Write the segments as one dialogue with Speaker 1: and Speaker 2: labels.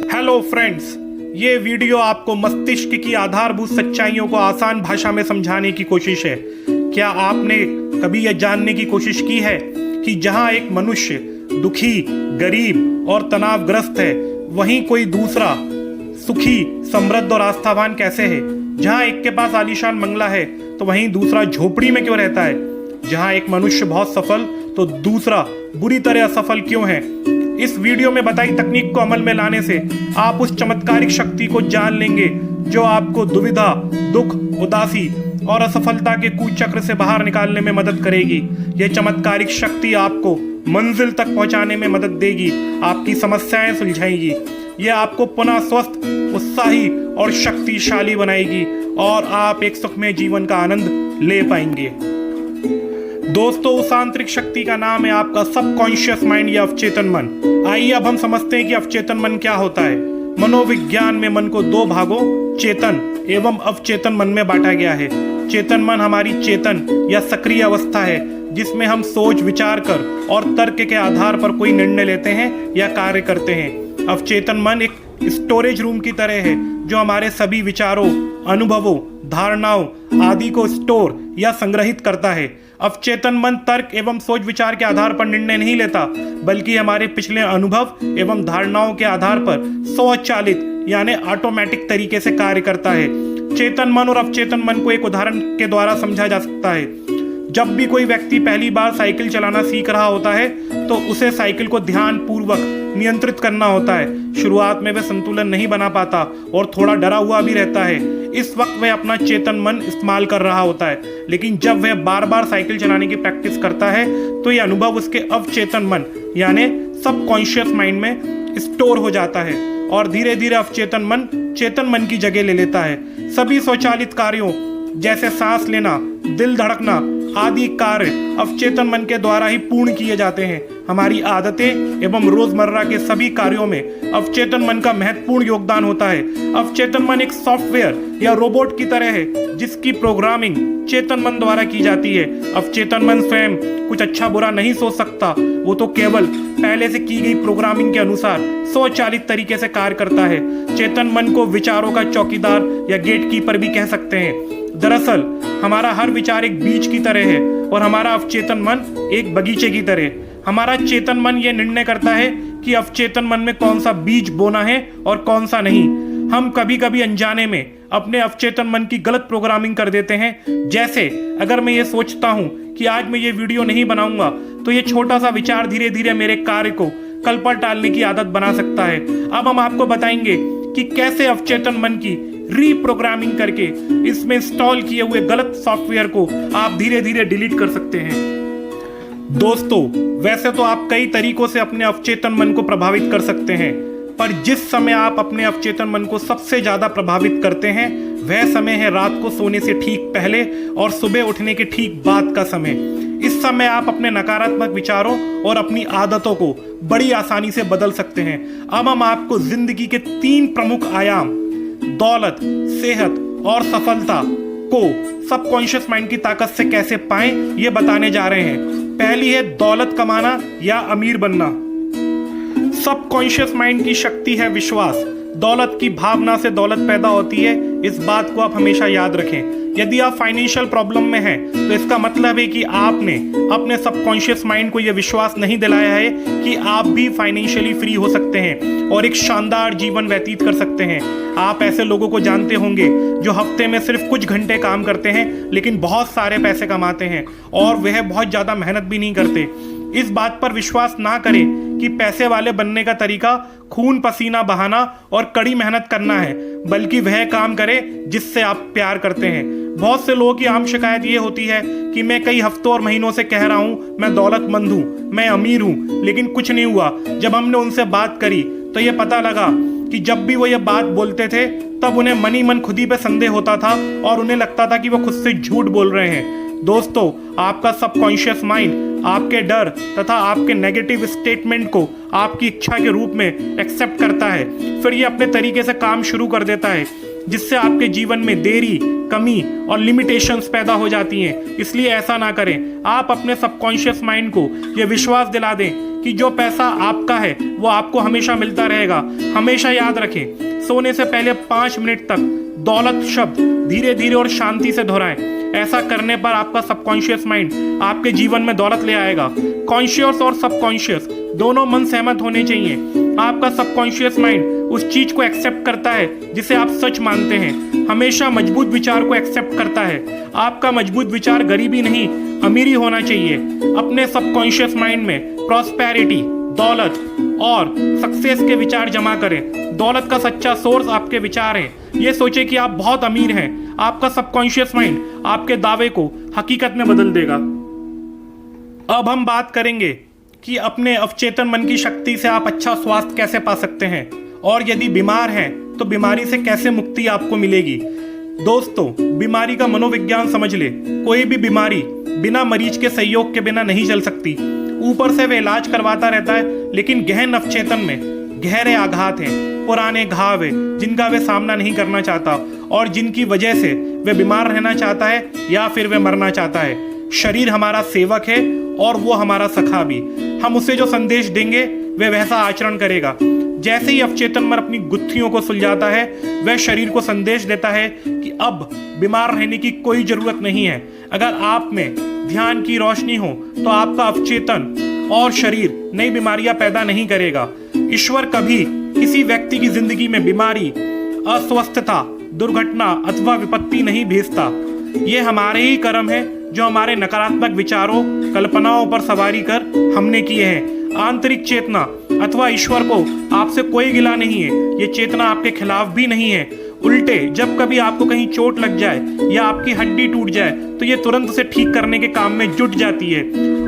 Speaker 1: Hello friends, ये video आपको मस्तिष्क की आधारभूत सच्चाइयों को आसान भाषा में समझाने की कोशिश है। क्या आपने कभी यह जानने की कोशिश की है कि जहां एक मनुष्य दुखी, गरीब और तनावग्रस्त है, वहीं कोई दूसरा सुखी, समृद्ध और आस्थावान कैसे है? जहां एक के पास आलीशान बंगला है तो वहीं दूसरा झोपड़ी में क्यों रहता है? जहां एक मनुष्य बहुत सफल तो दूसरा बुरी तरह असफल क्यों है? इस वीडियो में बताई तकनीक को अमल में लाने से आप उस चमत्कारिक शक्ति को जान लेंगे जो आपको दुविधा, दुख, उदासी और असफलता के कुचक्र से बाहर निकालने में मदद करेगी। यह चमत्कारिक शक्ति आपको मंजिल तक पहुंचाने में मदद देगी, आपकी समस्याएं सुलझाएगी। यह आपको पुनः स्वस्थ, उत्साही और शक्तिशाली बनाएगी और आप एक सुखमय जीवन का आनंद ले पाएंगे। दोस्तों, उस आंतरिक शक्ति का नाम है आपका सबकॉन्शियस माइंड या अवचेतन मन। आइए अब हम समझते हैं कि अवचेतन मन क्या होता है। मनोविज्ञान में मन को दो भागों, चेतन एवं अवचेतन मन में बांटा गया है। चेतन मन हमारी चेतन या सक्रिय अवस्था है, जिसमें हम सोच विचार कर और तर्क के आधार पर कोई निर्णय लेते हैं या कार्य करते हैं। अवचेतन मन एक स्टोरेज रूम की तरह है जो हमारे सभी विचारों, अनुभवों, धारणाओं आदि को स्टोर या संग्रहित करता है। अवचेतन मन तर्क एवं सोच विचार के आधार पर निर्णय नहीं लेता, बल्कि हमारे पिछले अनुभव एवं धारणाओं के आधार पर स्वचालित यानी ऑटोमेटिक तरीके से कार्य करता है। चेतन मन और अवचेतन मन को एक उदाहरण के द्वारा समझा जा सकता है। जब भी कोई व्यक्ति पहली बार साइकिल चलाना सीख रहा होता है तो उसे साइकिल को ध्यानपूर्वक नियंत्रित करना होता है। शुरुआत में वह संतुलन नहीं बना पाता और थोड़ा डरा हुआ भी रहता है। इस वक्त वह अपना चेतन मन इस्तेमाल कर रहा होता है, लेकिन जब वह बार बार साइकिल चलाने की प्रैक्टिस करता है तो यह अनुभव उसके अवचेतन मन यानी सबकॉन्शियस माइंड में स्टोर हो जाता है और धीरे धीरे अवचेतन मन चेतन मन की जगह ले लेता है। सभी स्वचालित कार्यों जैसे सांस लेना, दिल धड़कना आदि कार्य अवचेतन मन के द्वारा ही पूर्ण किए जाते हैं। हमारी आदतें एवं रोजमर्रा के सभी कार्यों में अवचेतन मन का महत्वपूर्ण योगदान होता है। अवचेतन मन एक सॉफ्टवेयर या रोबोट की तरह है जिसकी प्रोग्रामिंग चेतन मन द्वारा की जाती है। अवचेतन मन स्वयं कुछ अच्छा बुरा नहीं सोच सकता, वो तो केवल पहले से की गई प्रोग्रामिंग के अनुसार स्वचालित तरीके से कार्य करता है। चेतन मन को विचारों का चौकीदार या गेटकीपर भी कह सकते हैं। दरअसल हमारा हर विचार एक बीज की तरह है और हमारा अवचेतन मन एक बगीचे की तरह। हमारा चेतन मन यह निर्णय करता है कि अवचेतन मन में कौन सा बीज बोना है और कौन सा नहीं। हम कभी कभी अनजाने में अपने अवचेतन मन की गलत प्रोग्रामिंग कर देते हैं। जैसे अगर मैं ये सोचता हूँ कि आज मैं ये वीडियो नहीं बनाऊंगा तो ये छोटा सा विचार धीरे धीरे मेरे कार्य को कल पर टालने की आदत बना सकता है। अब हम आपको बताएंगे कि कैसे अवचेतन मन की रीप्रोग्रामिंग करके इसमें इंस्टॉल किए हुए गलत सॉफ्टवेयर को आप धीरे धीरे डिलीट कर सकते हैं। दोस्तों, वैसे तो आप कई तरीकों से अपने अवचेतन मन को प्रभावित कर सकते हैं, पर जिस समय आप अपने अवचेतन मन को सबसे ज्यादा प्रभावित करते हैं वह समय है रात को सोने से ठीक पहले और सुबह उठने के ठीक बाद का समय। इस समय आप अपने नकारात्मक विचारों और अपनी आदतों को बड़ी आसानी से बदल सकते हैं। अब हम आपको जिंदगी के 3 प्रमुख आयाम दौलत, सेहत और सफलता को सबकॉन्शियस माइंड की ताकत से कैसे पाएं ये बताने जा रहे हैं। पहली है दौलत कमाना या अमीर बनना। सबकॉन्शियस माइंड की शक्ति है विश्वास। दौलत की भावना से दौलत पैदा होती है, इस बात को आप हमेशा याद रखें। यदि आप फाइनेंशियल प्रॉब्लम में हैं तो इसका मतलब है कि आपने अपने सबकॉन्शियस माइंड को यह विश्वास नहीं दिलाया है कि आप भी फाइनेंशियली फ्री हो सकते हैं और एक शानदार जीवन व्यतीत कर सकते हैं। आप ऐसे लोगों को जानते होंगे जो हफ्ते में सिर्फ कुछ घंटे काम करते हैं लेकिन बहुत सारे पैसे कमाते हैं और वह बहुत ज्यादा मेहनत भी नहीं करते। इस बात पर विश्वास ना करें कि पैसे वाले बनने का तरीका खून पसीना बहाना और कड़ी मेहनत करना है, बल्कि वह काम करें जिससे आप प्यार करते हैं। बहुत से लोगों की आम शिकायत ये होती है कि मैं कई हफ्तों और महीनों से कह रहा हूँ मैं दौलतमंद हूँ, मैं अमीर हूँ, लेकिन कुछ नहीं हुआ। जब हमने उनसे बात करी तो ये पता लगा कि जब भी वो ये बात बोलते थे तब उन्हें मन ही मन खुद ही पे संदेह होता था और उन्हें लगता था कि वो खुद से झूठ बोल रहे हैं। दोस्तों, आपका सबकॉन्शियस माइंड आपके डर तथा आपके नेगेटिव स्टेटमेंट को आपकी इच्छा के रूप में एक्सेप्ट करता है, फिर ये अपने तरीके से काम शुरू कर देता है, जिससे आपके जीवन में देरी, कमी और लिमिटेशंस पैदा हो जाती हैं। इसलिए ऐसा ना करें। आप अपने सबकॉन्शियस माइंड को यह विश्वास दिला दें कि जो पैसा आपका है वो आपको हमेशा मिलता रहेगा। हमेशा याद रखें, सोने से पहले 5 मिनट तक दौलत शब्द धीरे धीरे और शांति से दोहराएं। ऐसा करने पर आपका सबकॉन्शियस माइंड आपके जीवन में दौलत ले आएगा। कॉन्शियस और सबकॉन्शियस दोनों मन सहमत होने चाहिए। आपका सबकॉन्शियस माइंड उस चीज को एक्सेप्ट करता है जिसे आप सच मानते हैं। हमेशा मजबूत विचार को एक्सेप्ट करता है। आपका मजबूत विचार गरीबी नहीं, अमीरी होना चाहिए। अपने सबकॉन्शियस माइंड में प्रॉस्पेरिटी, दौलत और सक्सेस के विचार जमा करें। दौलत का सच्चा सोर्स आपके विचार हैं। ये सोचे कि आप बहुत अमीर हैं। आपका सबकॉन्शियस माइंड आपके दावे को हकीकत में बदल देगा। अब हम बात करेंगे कि अपने अवचेतन मन की शक्ति से आप अच्छा स्वास्थ्य कैसे पा सकते हैं, और यदि बीमार हैं तो बीमारी से कैसे मुक्ति आपको मिलेगी। दोस्तों, बीमारी का मनोविज्ञान समझ ले। कोई भी बीमारी बिना मरीज के सहयोग के बिना नहीं चल सकती। ऊपर से वे इलाज करवाता रहता है, लेकिन गहन अवचेतन में गहरे आघात हैं, पुराने घाव है जिनका वे सामना नहीं करना चाहता और जिनकी वजह से वे बीमार रहना चाहता है या फिर वे मरना चाहता है। शरीर हमारा सेवक है और वो हमारा सखा भी। हम उसे जो संदेश देंगे वे वैसा आचरण करेगा। जैसे ही अवचेतन मन अपनी गुत्थियों को सुलझाता है, वह शरीर को संदेश देता है कि अब बीमार रहने की कोई जरूरत नहीं है। अगर आप में ध्यान की रोशनी हो तो आपका अवचेतन और शरीर नई बीमारियां पैदा नहीं करेगा। ईश्वर कभी किसी व्यक्ति की जिंदगी में बीमारी, अस्वस्थता, दुर्घटना अथवा विपत्ति नहीं भेजता। ये हमारे ही कर्म है जो हमारे नकारात्मक विचारों, कल्पनाओं पर सवारी कर हमने किए हैं। आंतरिक चेतना अथवा ईश्वर को आपसे कोई गिला नहीं है। ये चेतना आपके खिलाफ भी नहीं है। उल्टे, जब कभी आपको कहीं चोट लग जाए या आपकी हड्डी टूट जाए तो ये तुरंत उसे ठीक करने के काम में जुट जाती है।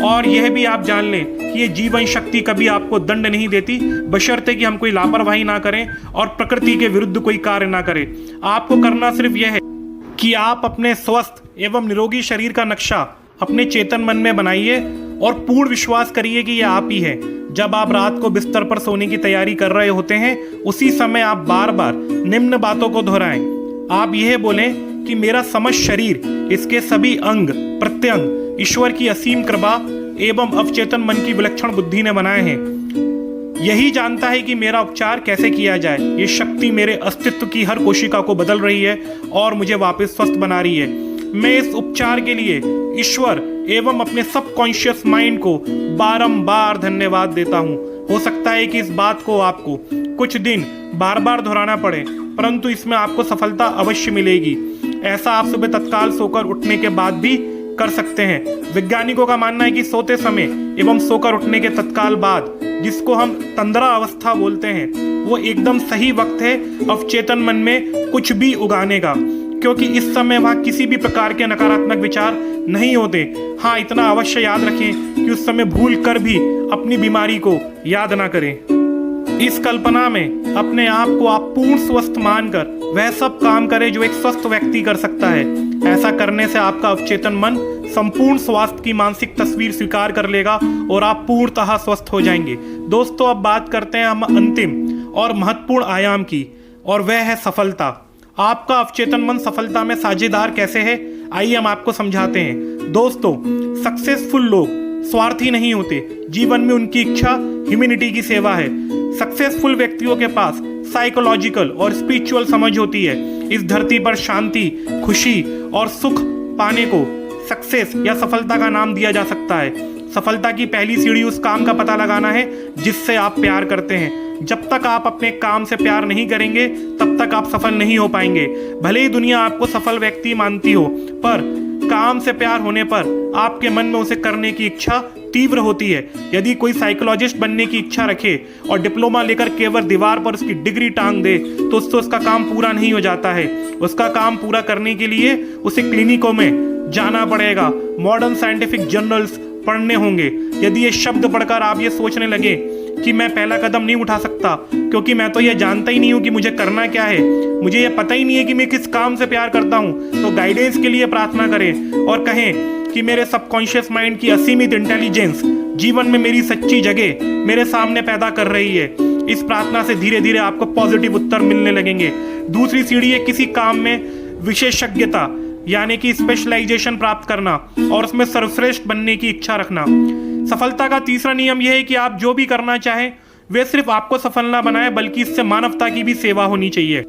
Speaker 1: और यह भी आप जान लें कि ये जीवन शक्ति कभी आपको दंड नहीं देती, बशर्ते कि हम कोई लापरवाही ना करें और प्रकृति के विरुद्ध कोई कार्य ना करें। आपको करना सिर्फ यह है कि आप अपने स्वस्थ एवं निरोगी शरीर का नक्शा अपने चेतन मन में बनाइए और पूर्ण विश्वास करिए कि यह आप ही है। जब आप रात को बिस्तर पर सोने की तैयारी कर रहे होते हैं, उसी समय आप बार बार निम्न बातों को दोहराएं। आप यह बोलें कि मेरा समस्त शरीर, इसके सभी अंग प्रत्यंग ईश्वर की असीम कृपा एवं अवचेतन मन की विलक्षण बुद्धि ने बनाए हैं। यही जानता है कि मेरा उपचार कैसे किया जाए। ये शक्ति मेरे अस्तित्व की हर कोशिका को बदल रही है और मुझे वापस स्वस्थ बना रही है। मैं इस उपचार के लिए ईश्वर एवं अपने सबकॉन्शियस माइंड को बारंबार धन्यवाद देता हूँ। हो सकता है कि इस बात को आपको कुछ दिन बार बार दोहराना पड़े, परंतु इसमें आपको सफलता अवश्य मिलेगी। ऐसा आप सुबह तत्काल सोकर उठने के बाद भी कर सकते हैं। वैज्ञानिकों का मानना है कि सोते समय एवं सोकर उठने के तत्काल बाद, जिसको हम तंद्रा अवस्था बोलते हैं, वो एकदम सही वक्त है अवचेतन मन में कुछ भी उगाने का, क्योंकि इस समय वहाँ किसी भी प्रकार के नकारात्मक विचार नहीं होते। हाँ, इतना अवश्य याद रखें कि उस समय भूल कर भी अपनी बीमारी को याद ना करें। इस कल्पना में अपने आप को आप पूर्ण स्वस्थ मानकर वह सब काम करें जो एक स्वस्थ व्यक्ति कर सकता है। ऐसा करने से आपका अवचेतन मन संपूर्ण स्वास्थ्य की मानसिक तस्वीर स्वीकार कर लेगा और आप पूर्णतः स्वस्थ हो जाएंगे। दोस्तों, अब बात करते हैं हम अंतिम और महत्वपूर्ण आयाम की, और वह है सफलता। आपका अवचेतन मन सफलता में साझेदार कैसे है, आइए हम आपको समझाते हैं। दोस्तों, सक्सेसफुल लोग स्वार्थी नहीं होते। जीवन में उनकी इच्छा ह्यूमैनिटी की सेवा है। सक्सेसफुल व्यक्तियों के पास साइकोलॉजिकल और स्पिरिचुअल समझ होती है। इस धरती पर शांति, खुशी और सुख पाने को सक्सेस या सफलता का नाम दिया जा सकता है। सफलता की पहली सीढ़ी उस काम का पता लगाना है जिससे आप प्यार करते हैं। जब तक आप अपने काम से प्यार नहीं करेंगे, तब तक आप सफल नहीं हो पाएंगे। भले ही दुनिया आपको सफल व्यक्ति मानती हो, पर काम से प्यार होने पर आपके मन में उसे करने की इच्छा तीव्र होती है। यदि कोई साइकोलॉजिस्ट बनने की इच्छा रखे और डिप्लोमा लेकर केवल दीवार पर उसकी डिग्री टांग दे, तो उससे उसका काम पूरा नहीं हो जाता है। उसका काम पूरा करने के लिए उसे क्लिनिकों में जाना पड़ेगा, मॉडर्न साइंटिफिक जर्नल्स पढ़ने होंगे। यदि ये शब्द पढ़कर आप ये सोचने लगे कि मैं पहला कदम नहीं उठा सकता क्योंकि मैं तो ये जानता ही नहीं हूँ कि मुझे करना क्या है, मुझे ये पता ही नहीं है कि मैं किस काम से प्यार करता हूँ, तो गाइडेंस के लिए प्रार्थना करें और कहें कि मेरे सबकॉन्शियस माइंड की असीमित इंटेलिजेंस जीवन में मेरी सच्ची जगह मेरे सामने पैदा कर रही है। इस प्रार्थना से धीरे धीरे आपको पॉजिटिव उत्तर मिलने लगेंगे। दूसरी सीढ़ी है किसी काम में विशेषज्ञता यानी कि स्पेशलाइजेशन प्राप्त करना और उसमें सर्वश्रेष्ठ बनने की इच्छा रखना। सफलता का तीसरा नियम यह है कि आप जो भी करना चाहें वे सिर्फ आपको सफल ना बनाए बल्कि इससे मानवता की भी सेवा होनी चाहिए।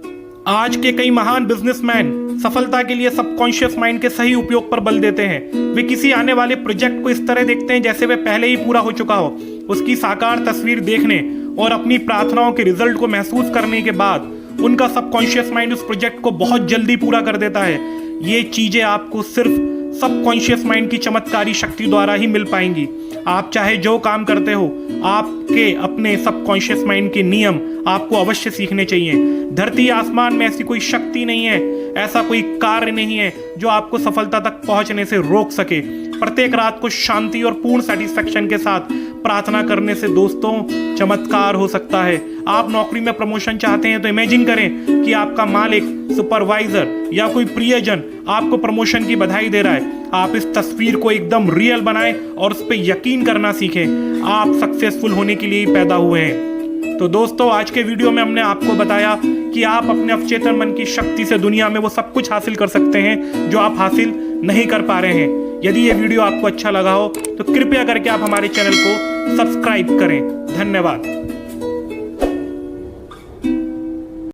Speaker 1: आज के कई महान बिजनेसमैन सफलता के लिए सबकॉन्शियस माइंड के सही उपयोग पर बल देते हैं। वे किसी आने वाले प्रोजेक्ट को इस तरह देखते हैं जैसे वे पहले ही पूरा हो चुका हो। उसकी साकार तस्वीर देखने और अपनी प्रार्थनाओं के रिजल्ट को महसूस करने के बाद उनका सबकॉन्शियस माइंड उस प्रोजेक्ट को बहुत जल्दी पूरा कर देता है। ये चीजें आपको सिर्फ सबकॉन्शियस माइंड की चमत्कारी शक्ति द्वारा ही मिल पाएंगी। आप चाहे जो काम करते हो, आपके अपने सबकॉन्शियस माइंड के नियम आपको अवश्य सीखने चाहिए। धरती आसमान में ऐसी कोई शक्ति नहीं है, ऐसा कोई कार्य नहीं है जो आपको सफलता तक पहुंचने से रोक सके। प्रत्येक रात को शांति और पूर्ण सेटिस्फेक्शन के साथ प्रार्थना करने से दोस्तों चमत्कार हो सकता है। आप नौकरी में प्रमोशन चाहते हैं तो इमेजिन करें कि आपका मालिक, सुपरवाइजर या कोई प्रियजन आपको प्रमोशन की बधाई दे रहा है। आप इस तस्वीर को एकदम रियल बनाएं और उस पर यकीन करना सीखें। आप सक्सेसफुल होने के लिए ही पैदा हुए हैं। तो दोस्तों आज के वीडियो में हमने आपको बताया कि आप अपने अवचेतन मन की शक्ति से दुनिया में वो सब कुछ हासिल कर सकते हैं जो आप हासिल नहीं कर पा रहे हैं। यदि ये वीडियो आपको अच्छा लगा हो तो कृपया करके आप हमारे चैनल को सब्सक्राइब करें। धन्यवाद।